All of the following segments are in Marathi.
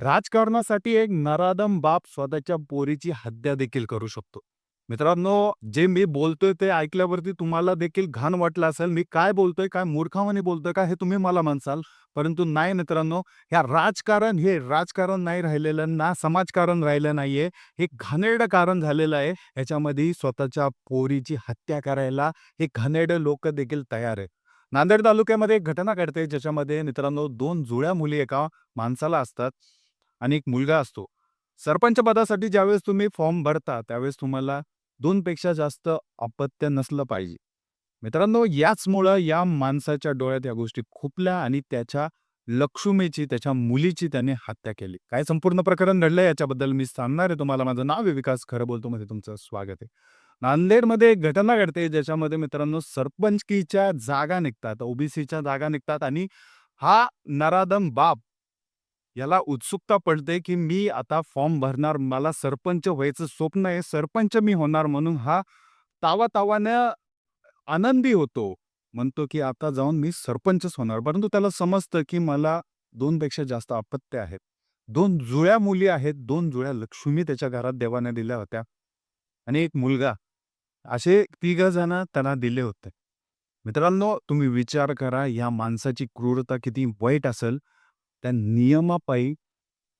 राजकारणासाठी एक नराधम बाप स्वतःच्या पोरीची हत्या देखील करू शकतो. मित्रांनो, जे मी बोलतोय ते ऐकल्यावरती तुम्हाला देखील घाण वाटलं असेल. मी काय बोलतोय, काय मूर्खावानी बोलतोय का, हे तुम्ही मला म्हणसाल. परंतु नाही मित्रांनो, हे राजकारण नाही राहिलेलं ना, समाजकारण राहिलं नाहीये. हे घाणेरडं कारण झालेलं आहे. ह्याच्यामध्ये स्वतःच्या पोरीची हत्या करायला हे घाणेरडे लोकं देखील तयार आहे. नांदेड तालुक्यामध्ये एक घटना घडते, ज्याच्यामध्ये मित्रांनो 2 जुळ्या मुली एका माणसाला असतात. आणि एक मुलगा असतो. सरपंच पदासाठी ज्यावेळेस तुम्ही फॉर्म भरता, त्यावेळेस तुम्हाला 2 पेक्षा जास्त अपत्य नसलं पाहिजे. मित्रांनो, याचमुळं या माणसाच्या डोळ्यात या गोष्टी खुपल्या आणि त्याच्या लक्ष्मीची, त्याच्या मुलीची त्याने हत्या केली. काय संपूर्ण प्रकरण घडलंय याच्याबद्दल मी सांगणार आहे तुम्हाला. माझं नाव आहे विकास खरं बोलतो मध्ये तुमचं स्वागत आहे. नांदेडमध्ये एक घटना घडते, ज्याच्यामध्ये मित्रांनो सरपंचकीच्या जागा निघतात, ओबीसीच्या जागा निघतात आणि हा नराधम बाप याला उत्सुकता पडते, की मी आता फॉर्म भरणार. मला सरपंच व्हायचं स्वप्न आहे. सरपंच मी होणार म्हणून हा तावातावानं आनंदी होतो. म्हणतो, की आता जाऊन मी सरपंचच होणार. परंतु त्याला समजतं, की मला 2 पेक्षा जास्त अपत्य आहेत. 2 जुळ्या मुली आहेत. 2 जुळ्या लक्ष्मी त्याच्या घरात देवाने दिल्या होत्या आणि एक मुलगा. असे 3 जण त्याला दिले होते. मित्रांनो, तुम्ही विचार करा, या माणसाची क्रूरता किती वाईट असेल. त्या नियमापायी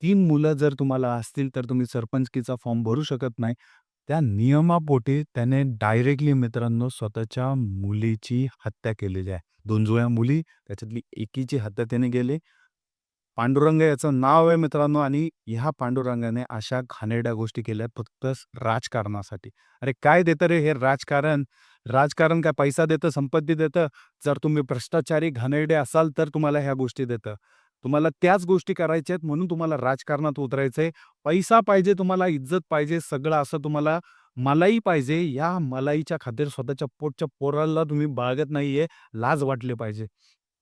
3 मुलं जर तुम्हाला असतील, तर तुम्ही सरपंचकीचा फॉर्म भरू शकत नाही. त्या नियमापोटी त्याने डायरेक्टली मित्रांनो स्वतःच्या मुलीची हत्या केलेली आहे. 2 जुळ्या मुली, त्याच्यातली एकीची हत्या त्याने केली. पांडुरंग याचं नाव आहे मित्रांनो आणि ह्या पांडुरंगाने अशा घाणेरड्या गोष्टी केल्या फक्त राजकारणासाठी. अरे काय देतं रे हे राजकारण? राजकारण काय पैसा देतं, संपत्ती देतं? जर तुम्ही भ्रष्टाचारी, घाणेरडे असाल तर तुम्हाला ह्या गोष्टी देतं. तुम्हाला त्याच गोष्टी करायच्या आहेत म्हणून तुम्हाला राजकारणात उतरायचंय. पैसा पाहिजे तुम्हाला, इज्जत पाहिजे, सगळं असं तुम्हाला मलाई पाहिजे. या मलाईच्या खातीर स्वतःच्या पोटच्या पोराला तुम्ही बाळगत नाहीये, लाज वाटली पाहिजे.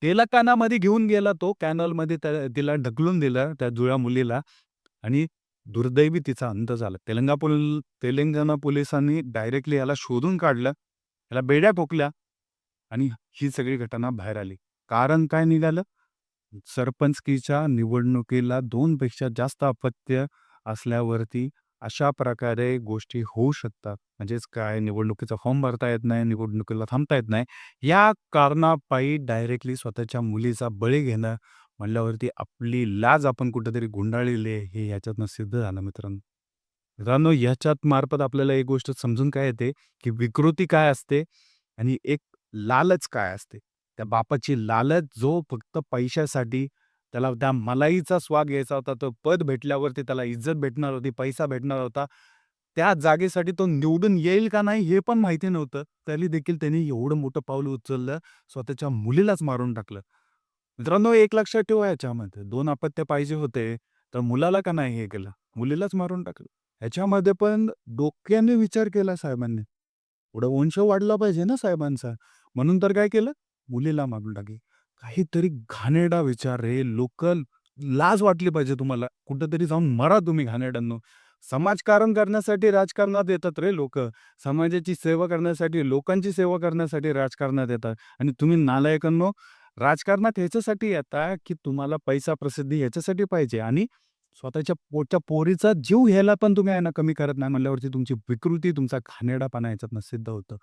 तिला कानामध्ये घेऊन गेला तो कॅनलमध्ये तिला ढकलून दिलं त्या जुळ्या मुलीला आणि दुर्दैवी तिचा अंत झाला. तेलंगणा पोलिसांनी डायरेक्टली याला शोधून काढलं. याला बेड्या ठोकल्या आणि ही सगळी घटना बाहेर आली. कारण काय निघालं? सरपंचकीच्या निवडणुकीला 2 पेक्षा जास्त अपत्य असल्यावरती अशा प्रकारे गोष्टी होऊ शकतात. म्हणजेच काय निवडणुकीचा फॉर्म भरता येत नाही, निवडणुकीला थांबता येत नाही. या कारणापायी डायरेक्टली स्वतःच्या मुलीचा बळी घेणं म्हणल्यावरती आपली लाज आपण कुठेतरी गुंडाळलेली आहे, हे ह्याच्यातनं सिद्ध झालं मित्रांनो. मित्रांनो, ह्याच्यात मार्फत आपल्याला एक गोष्ट समजून काय येते, की विकृती काय असते आणि एक लालच काय असते. त्या बापाची लालच जो फक्त पैशासाठी त्याला त्या मलाईचा स्वाद घ्यायचा होता. तो पद भेटल्यावरती त्याला इज्जत भेटणार होती, पैसा भेटणार होता. त्या जागेसाठी तो निवडून येईल का नाही हे पण माहिती नव्हतं. तरी देखील त्यांनी एवढं मोठं पाऊल उचललं, स्वतःच्या मुलीलाच मारून टाकलं. मित्रांनो, एक लक्षात ठेवा याच्यामध्ये 2 अपत्य पाहिजे होते, तर मुलाला का नाही हे केलं? मुलीलाच मारून टाकलं. ह्याच्यामध्ये पण डोक्याने विचार केला साहेबांनी. पुढे वंश वाढला पाहिजे ना साहेबांचा. म्हणून तर काय केलं? मुलीला मारून टाकली. काहीतरी घाणेरडा विचार रे. लाज वाटली पाहिजे तुम्हाला. कुठेतरी जाऊन मरा तुम्ही घाणेरड्यांनो. समाजकारण करण्यासाठी राजकारणात येतात रे लोकं. समाजाची सेवा करण्यासाठी, लोकांची सेवा करण्यासाठी राजकारणात येतात आणि तुम्ही नालायकांनो राजकारणात ह्याच्यासाठी येता, की तुम्हाला पैसा, प्रसिद्धी ह्याच्यासाठी पाहिजे आणि स्वतःच्या पोटच्या पोरीचा जीव घ्यायला पण तुम्ही आहे ना कमी करत नाही म्हणल्यावरती तुमची विकृती, तुमचा घाणेरडापणा ह्याच्यातनं सिद्ध होतं.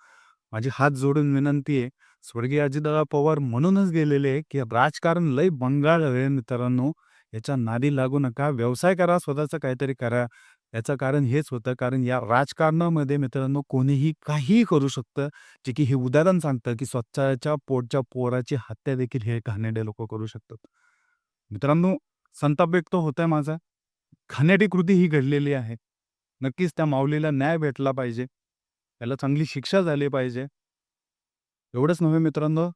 माझी हात जोडून विनंती आहे, स्वर्गीय अजितदादा पवार म्हणूनच गेलेले आहे, की राजकारण लय भंगाळ आहे मित्रांनो. याच्या नादी लागू नका. व्यवसाय करा, स्वतःचं काहीतरी करा. याचं कारण हेच होतं, कारण या राजकारणामध्ये मित्रांनो कोणीही काहीही करू शकतं. जे की हे उदाहरण सांगतं, की स्वतःच्या पोटच्या पोराची हत्या देखील हे घाणेरडे लोकं करू शकतात. मित्रांनो, संताप व्यक्त होतोय माझा. घाणेरडी कृती ही घडलेली आहे. नक्कीच त्या माऊलीला न्याय भेटला पाहिजे. त्याला चांगली शिक्षा झाली पाहिजे. एवढंच नव्हे मित्रांनो,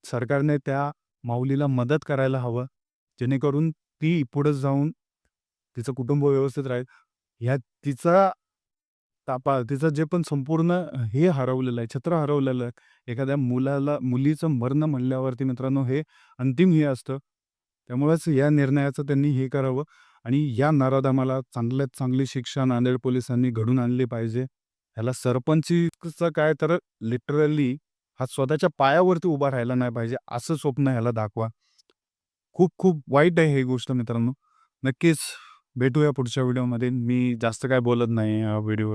सरकारने त्या माऊलीला मदत करायला हवं, जेणेकरून ती पुढे जाऊन तिचं कुटुंब व्यवस्थित राहील. ह्या तिचा तिचं जे पण संपूर्ण हे हरवलेलं आहे, छत्र हरवलेलं आहे. एखाद्या मुलीचं मरणं म्हणल्यावरती मित्रांनो हे अंतिम हे असतं. त्यामुळेच या निर्णयाचं त्यांनी हे करावं आणि या नराधमाला चांगल्यात चांगली शिक्षा नांदेड पोलिसांनी घडवून आणली पाहिजे. ह्याला सरपंचीचं काय तर लिटरली हा स्वतःच्या पायावरती उभा राहायला नाही पाहिजे, असं स्वप्न ह्याला दाखवा. खूप खूप वाईट आहे ही गोष्ट मित्रांनो. नक्कीच भेटूया पुढच्या व्हिडिओमध्ये. मी जास्त काय बोलत नाही या व्हिडिओ